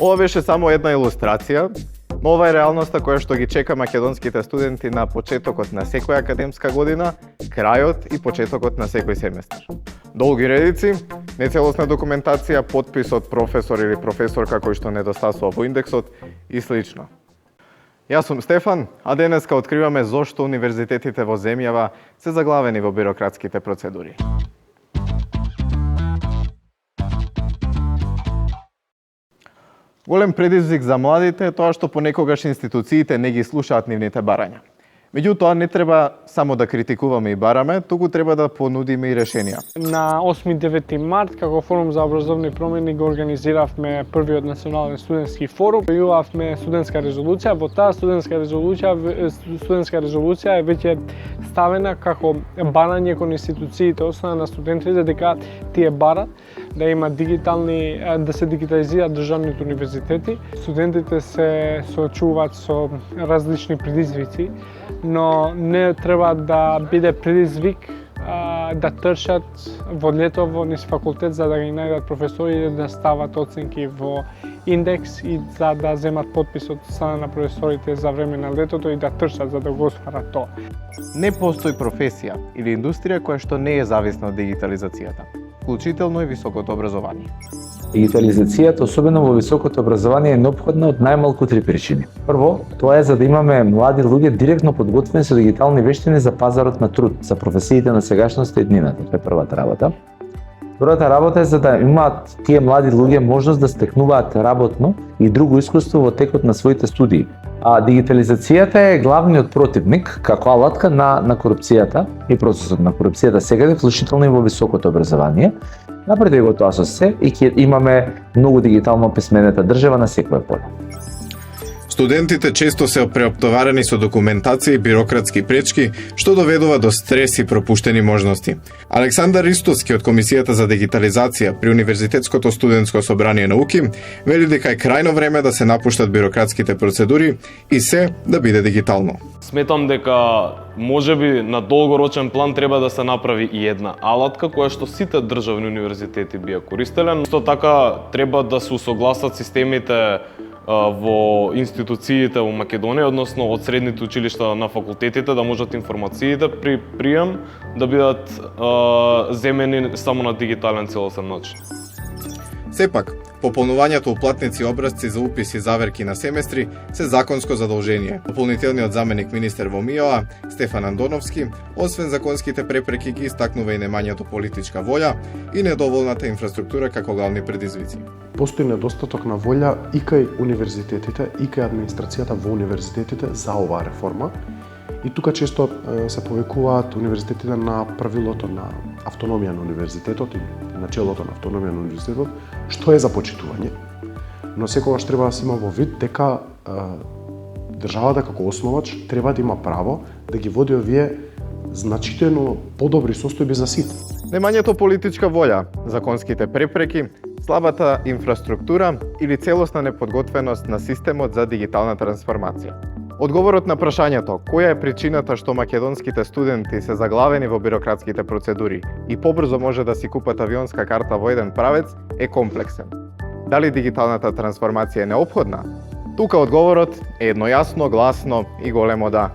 Ова беше само една илустрација, но ова е реалноста која што ги чека македонските студенти на почетокот на секоја академска година, крајот и почетокот на секој семестар. Долги редици, нецелосна документација, потпис од професор или професорка кој што недостасува во индексот и слично. Јас сум Стефан, а денеска откриваме зошто универзитетите во земјава се заглавени во бирократските процедури. Голем предизвик за младите е тоа што понекогаш институциите не ги слушаат нивните барања. Меѓутоа, не треба само да критикуваме и бараме, туку треба да понудиме и решенија. На 8-9 март, како форум за образовни промени, го организиравме првиот национален студентски форум. Пријавме студентска резолуција. Во таа студентска резолуција е веќе ставена како барање кон институциите од страна на студентите дека тие барат да има да се дигитализираат државните универзитети. Студентите се соочуваат со различни предизвици, но не треба да биде предизвик да трчат во летово низ факултет за да ги најдат професори и да стават оценки во индекс и за да земат потпис од страна на професорите за време на летото и да трчат за да го остварат тоа. Не постои професија или индустрија која што не е зависна од дигитализацијата, вклучително и високото образование. Дигитализацијата, особено во високото образование, е неопходна од најмалку 3 причини. Прво, тоа е за да имаме млади луѓе директно подготвени со дигитални вештини за пазарот на труд, за професиите на сегашноста и днината. Тоа е првата работа. Втората работа е за да имаат тие млади луѓе можност да стекнуваат работно и друго искуство во текот на своите студии. А дигитализацијата е главниот противник како алатка на корупцијата и процесот на корупцијата сегаде, вклучително и во високото образование. Напреди го тоа со се и ќе имаме многу дигитално писменета држава на секое поле. Студентите често се преоптоварени со документација и бирократски пречки, што доведува до стрес и пропуштени можности. Александар Ристовски од Комисијата за дигитализација при Универзитетското студентско собрание науки вели дека е крајно време да се напуштат бирократските процедури и се да биде дигитално. Сметам дека можеби на долгорочен план треба да се направи и една алатка која што сите државни универзитети би ја користеле. Исто така треба да се усогласат системите во институциите во Македонија, односно од средните училишта на факултетите, да можат информациите при прием да бидат земени само на дигитален целосен начин. Сепак, пополнувањето уплатници и образци за упис и заверки на семестри се законско задолжение. Дополнителниот заменик министер во МИОА, Стефан Андоновски, освен законските препреки ги истакнува и немањето политичка волја и недоволната инфраструктура како главни предизвици. Постои недостаток на волја и кај универзитетите, и кај администрацијата во универзитетите за оваа реформа. И тука често се повикуваат универзитетите на правилото на автономија на универзитетот и начелото на автономија на универзитетот, што е започитување. Но секогаш треба да се има во вид дека државата како основач треба да има право да ги води овие значително подобри состојби за сите. Немањето политичка волја, законските препреки, слабата инфраструктура или целосна неподготвеност на системот за дигитална трансформација. Одговорот на прашањето која е причината што македонските студенти се заглавени во бирократските процедури и побрзо може да си купат авионска карта во еден правец е комплексен. Дали дигиталната трансформација е неопходна? Тука одговорот е еднојасно, гласно и големо да.